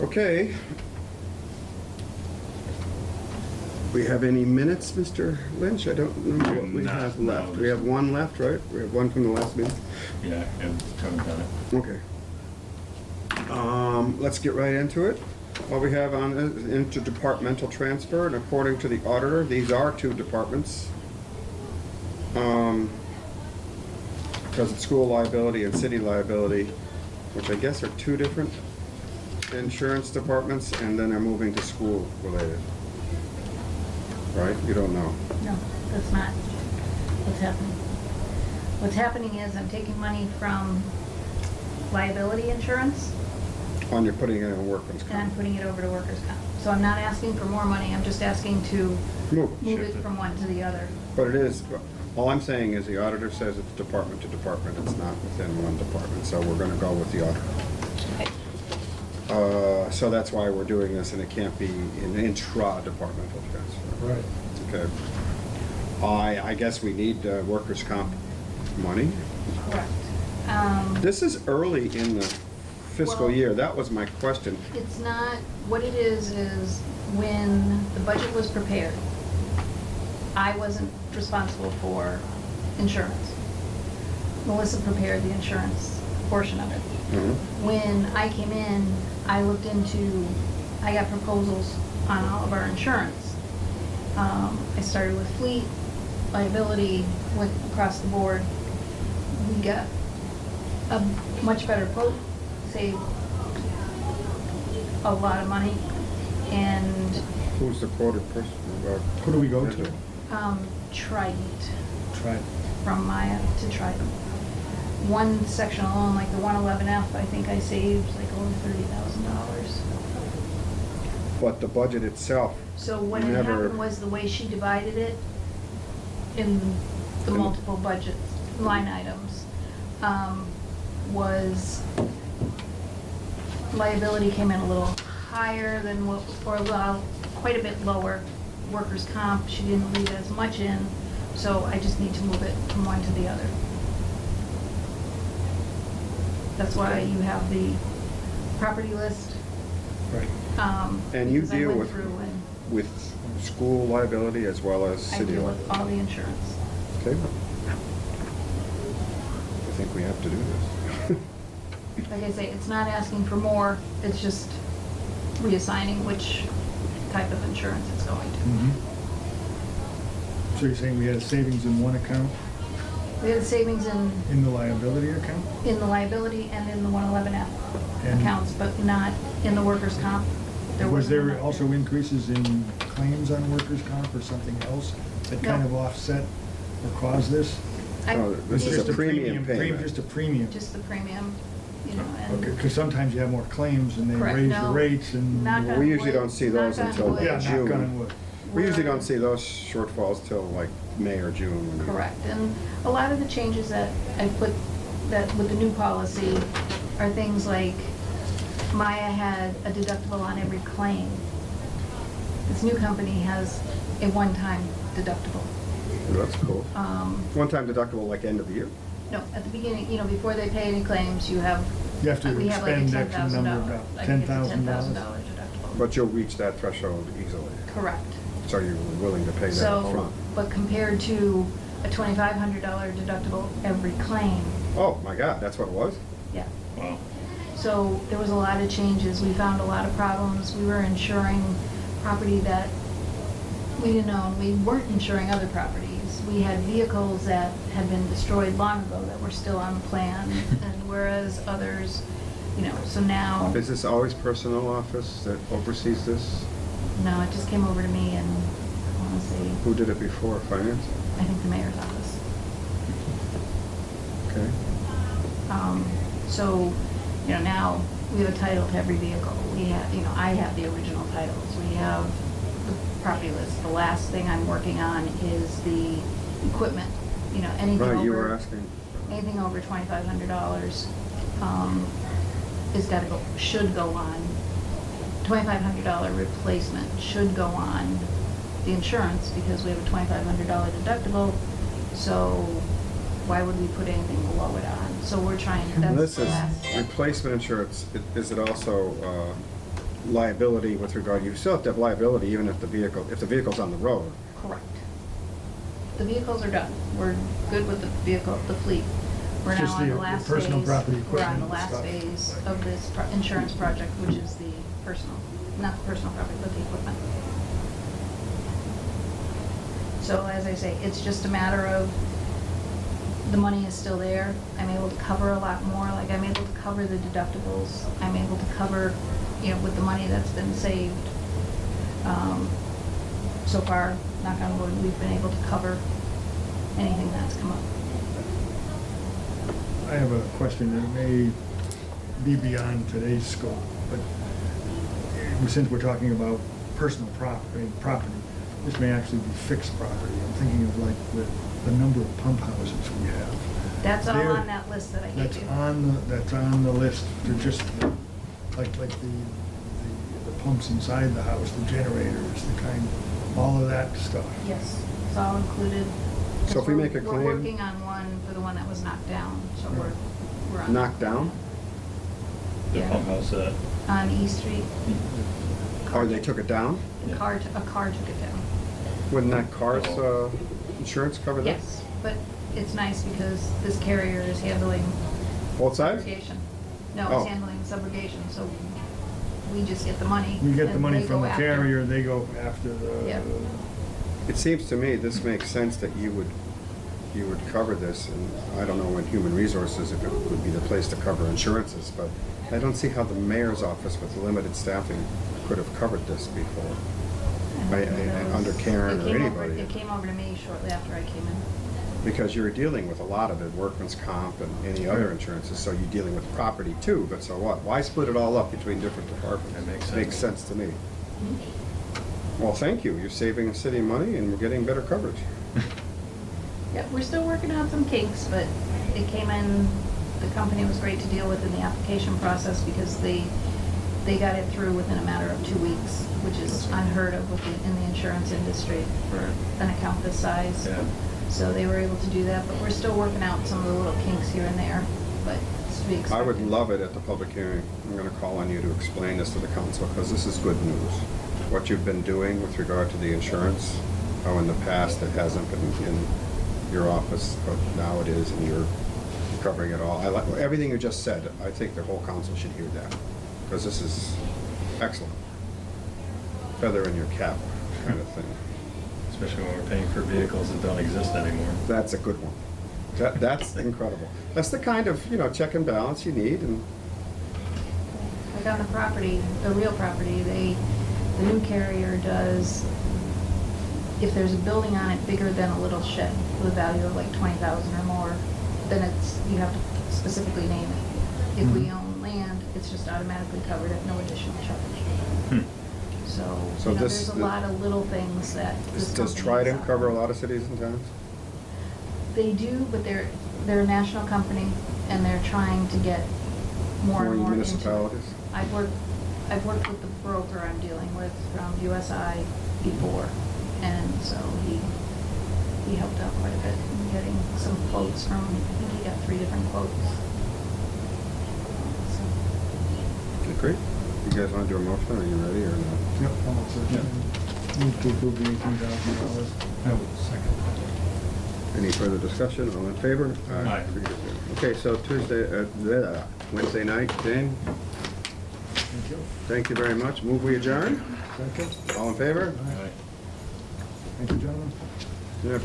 Okay. We have any minutes, Mr. Lynch? I don't know what we have left. We have one left, right? We have one from the last meeting? Yeah, and haven't done it. Okay. Let's get right into it. What we have on is interdepartmental transfer, and according to the auditor, these are two departments. Because it's school liability and city liability, which I guess are two different insurance departments, and then they're moving to school related. Right? You don't know. No, that's not what's happening. What's happening is I'm taking money from liability insurance And you're putting it in workman's and I'm comp. putting it over to workers' comp. So I'm not asking for more money, I'm just asking to Move. move Shift it it. from one to the other. But it is, all I'm saying is the auditor says it's department to department, it's not within one department, so we're gonna go with the auditor. Okay. So that's why we're doing this, and it can't be an intra-departmental transfer. Right. Okay. I guess we need workers' comp money. Correct. This is early in the fiscal Well- year, that was my question. It's not, what it is when the budget was prepared, I wasn't responsible for insurance. Melissa prepared the insurance portion of it. Mhm. When I came in, I looked into, I got proposals on all of our insurance. I started with fleet, liability, went across the board. We got a much better quote, saved a lot of money, and Who's the quoted person? Who do we go to? Trident, Try. from Maya to Trident. One section alone, like the 111F, I think I saved like over $30,000. But the budget itself, So what had Never- happened was the way she divided it in the multiple budget line items, was liability came in a little higher than what, or quite a bit lower. Workers' comp, she didn't leave as much in, so I just need to move it from one to the other. That's why you have the property list. Right. And you because I deal went with- through and with school liability as well as I city deal liability. with all the insurance. Okay. I think we have to do this. Like I say, it's not asking for more, it's just reassigning which type of insurance it's going to. Mhm. So you're saying we had a savings in one account, We had savings in the liability account? in the liability and in the 111F And- accounts, but not in the workers' comp. Was wasn't there enough also increases in claims on workers' comp or something else that kind No. of offset or caused this? I- No, this is Just a premium payment. Just a premium. Just the premium, you know, and. Okay, because sometimes you have more claims and they Correct, raise the no. rates and. Knock on We usually wood, don't see those knock on until wood. Yeah, June. knock on wood. We usually We're- don't see those shortfalls till like May or June. when you- Correct, and a lot of the changes that I put, that with the new policy, are things like, Maya had a deductible on every claim. This new company has a one-time deductible. That's cool. One-time deductible, like end of the year? No, at the beginning, you know, before they pay any claims, you have. You have to we have like a spend X number of $10,000, dollars. I think it's a $10,000. $10,000 deductible. But you'll reach that threshold easily. Correct. So you're willing to pay that So, upfront? but compared to a $2,500 deductible every claim, Oh, my God, that's what it was? yeah. Wow. So there was a lot of changes. We found a lot of problems. We were insuring property that we didn't own. We weren't insuring other properties. We had vehicles that had been destroyed long ago that were still on the plan, and whereas others, you know, so now, Is this always personnel office that oversees this? no, it just came over to me and I want to say, Who did it before, finance? I think the mayor's office. Okay. So, you know, now we have a title to every vehicle. We have, you know, I have the original titles. We have the property list. The last thing I'm working on is the equipment. You know, anything over. Right, you were asking. Anything over $2,500, is gotta go, should go on. $2,500 replacement should go on the insurance because we have a $2,500 deductible. So why would we put anything below it on? So we're trying, that's This the is last. replacement insurance. Is it also liability with regard, you still have to have liability even if the vehicle's on the road. Correct. The vehicles are done. We're good with the vehicle, the fleet. We're now Just on the the last phase. personal property We're on equipment the and last stuff. phase of this insurance project, which is the personal, not the personal property, but the equipment. So as I say, it's just a matter of, the money is still there. I'm able to cover a lot more, like I'm able to cover the deductibles. I'm able to cover, with the money that's been saved. So far, knock on wood, we've been able to cover anything that's come up. I have a question that may be beyond today's scope, but since we're talking about personal property, this may actually be fixed property. I'm thinking of like the number of pump houses we have. That's all There- on that list that I gave you. That's on the list to just, like the pumps inside the house, the generators, all of that stuff. Yes, it's all included. So if we make a We're claim- working on one for the one that was knocked down, so we're on. Knocked down? The Yeah. pump house, On East Street. Or they took it down? A car took it down. Wouldn't that car's insurance cover that? Yes, but it's nice because this carrier is handling Both sides? subrogation. No, Oh. it's handling subrogation, so we just get the money. We get the and money they from go the after. carrier, they go after the. Yeah. It seems to me this makes sense that you would cover this, and I don't know in human resources if it would be the place to cover insurances, but I don't see how the mayor's office with limited staffing could have covered this before. Under Karen or anybody. It came over to me shortly after I came in. Because you're dealing with a lot of it, workman's comp and any other insurances, so you're dealing with property too, but so what? Why split it all up between different departments? That makes sense. Makes sense to me. Well, thank you. You're saving the city money and we're getting better coverage. Yeah, we're still working on some kinks, but it came in, the company was great to deal with in the application process because they got it through within a matter of 2 weeks, which is unheard of in the insurance industry for an account this size. Yeah. So they were able to do that, but we're still working out some of the little kinks here and there, but it's to be expected. I would love it at the public hearing. I'm gonna call on you to explain this to the council, because this is good news. What you've been doing with regard to the insurance, how in the past it hasn't been in your office, but now it is, and you're covering it all. I like, everything you just said, I think the whole council should hear that, because this is excellent. Feather in your cap kind of thing. especially when we're paying for vehicles that don't exist anymore. That's a good one. That's incredible. That's the kind of, check and balance you need, and Like on the property, the real property, the new carrier does, if there's a building on it bigger than a little shed with a value of like 20,000 or more, then you have to specifically name it. If we own land, it's just automatically covered at no additional charge. So, there's a lot of little things that this does company Trident is cover a on. lot of cities and towns? They do, but they're a national company, and they're trying to get more and more into it. municipalities? I've worked with the broker I'm dealing with from USI before, and so he helped out quite a bit in getting some quotes from, I think he got 3 different quotes. So, Okay, great. You guys want to do a motion? Are you ready or not? Yep, almost. Move to approve the $18,000. I would second Any further discussion? All in favor? Aye. Okay, so Wednesday night, Jane, Thank you. thank you very much. Move we adjourn? Second. All in favor? that. Thank you, gentlemen. Yep.